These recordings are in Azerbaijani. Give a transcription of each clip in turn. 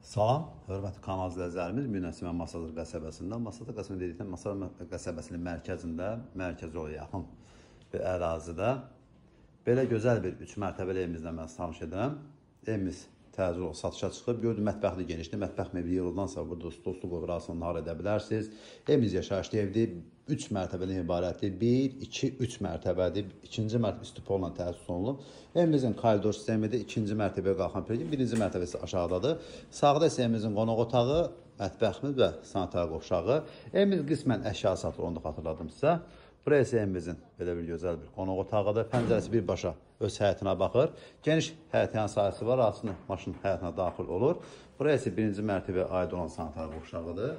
Salam, hörmətli kanal izləyicilərimiz, Münəsimə Masadır qəsəbəsində. Masadır qəsəbəsində dedikdən Masadır qəsəbəsinin mərkəzində, mərkəzi ola yaxın bir ərazidə belə gözəl bir 3 mərtəbəli evimizlə mən tanış edirəm. Evimiz təzə satışa çıxıb, gördüm mətbəxli genişdir. Mətbəx mebeli yığıldan sonra burada stolsu qoyur, arasını nahar edə bilərsiniz. Evimiz yaşayışlı evdir, 3 mərtəbəli ibarətdir. 1, 2, 3 mərtəbədir. İkinci mərtəbə istipolla təsis olunub. Evimizin koridor sistemidir. İkinci mərtəbəyə qalxan period, birinci mərtəbəsi aşağıdadır. Sağda isə evimizin qonaq otağı, mətbəximiz və sanitar qovşağı. Evimiz qismən əşya satılır, onu da xatırladım sizə. Buraya isə evimizin belə bir gözəl bir qonaq otağıdır. Pəncərəsi birbaşa öz həyətinə baxır. Geniş həyətin sahəsi var, aslında maşın həyətinə daxil olur. Buraya isə birinci mərtəbəyə aid olan sanitar qovşağıdır.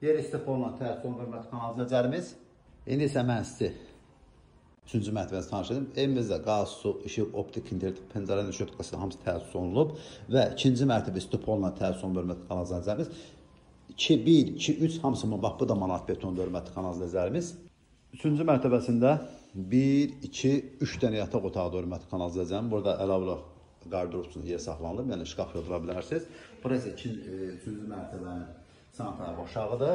Yer istipolla təsis olunur, hörmətli kanal izləyicilərimiz. İndi isə mən sizi 3-cü mərtəbəsi tanış edim. Evimizdə qaz, su, işıq, optik, internet, pəncərənin işıqlıqası hamısı təsis olunub və ikinci mərtəbə istipolla təsis olunur, hörmətli kanal izləyicilərimiz. 2, 1, 2, 3 hamısı bax bu da manat betondur, hörmətli kanal izləyicilərimiz. Üçüncü mərtəbəsində 1, 2, 3 dənə yataq otaqdır, hörmətli kanal izləyicilərimiz. Burada əlavə qardırop üçün yer saxlanılıb, yəni şkaf yoxlaya bilərsiniz. Burası üçüncü mərtəbənin sanitar qovşağıdır.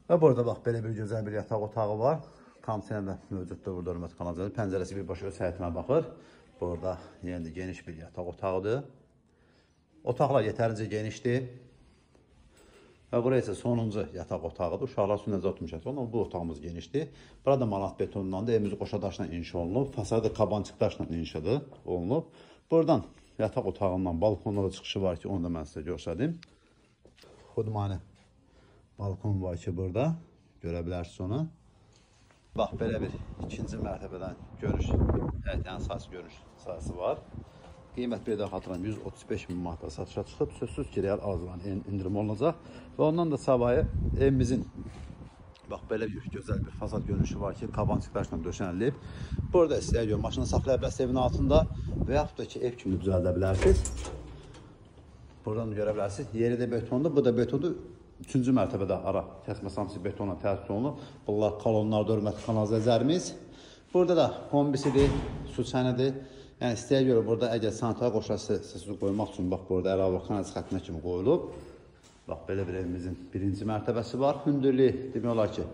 Və burada bax belə bir gözəl bir yataq otağı var. Kondisioner də mövcuddur burada, hörmətli kanal izləyicilərimiz. Pəncərəsi birbaşa öz həyətinə baxır. Burada yəni geniş bir yataq otağıdır. Otaqlar yetərincə genişdir. Və buraya isə sonuncu yataq otağıdır. Uşaqlar üçün nəzər tutmuşaq. Ondan bu otağımız genişdir. Burada manat betonundandır. Evimiz qoşa daşla inşa olunub. Fasadı kabancıq daşla inşa olunub. Buradan yataq otağından balkonda da çıxışı var ki, onu da mən sizə göstərdim. Xudmani balkon var ki, burada. Görə bilərsiniz onu. Bax, belə bir ikinci mərtəbədən görüş, həyətin əsası görüş sayısı var. Qiymət bir də xatıram 135 min manata satışa çıxıb, sözsüz ki, real arzulan indirim olunacaq. Və ondan da savayı evimizin bax belə bir gözəl bir fasad görünüşü var ki, kabancıq daşla döşənilib. Burada istəyər görə maşını saxlaya bilərsiniz evin altında və yaxud da ki, ev kimi düzəldə bilərsiniz. Buradan görə bilərsiniz. Yeri də betondur, bu da betondur. Üçüncü mərtəbədə ara kəsmə samsi betonla təsis olunub. Bunlar kolonlar, hörmətli kanal izləyicilərimiz. Burada da kombisidir, su çənidir. Yəni istəyə görə burada əgər sanitar qovşası səsini qoymaq üçün bax burada əlavə kanaliz xəttinə kimi qoyulub. Bax belə bir evimizin birinci mərtəbəsi var. Hündürlüyü demək olar ki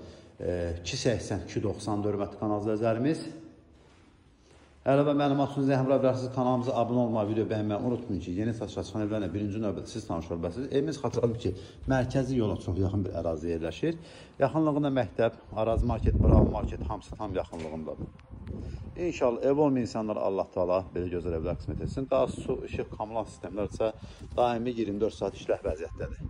280-290 hörmətli kanal izləyicilərimiz. Əlavə məlumat üçün zəhm vura bilərsiniz. Kanalımıza abunə olmağı, video bəyənməyi unutmayın ki, yeni satışa çıxan evlərlə birinci növbədə siz tanış ola bilərsiniz. Evimiz xatırladım ki, mərkəzi yola çox yaxın bir əraziyə yerləşir. Yaxınlığında məktəb, Arazı market, Bravo market hamısı tam yaxınlığındadır. İnşallah ev olmayan insanlar Allah Taala belə gözəl evlər qismət etsin. Qaz, su, işıq, kommunal sistemlər isə daimi 24 saat işləh vəziyyətdədir.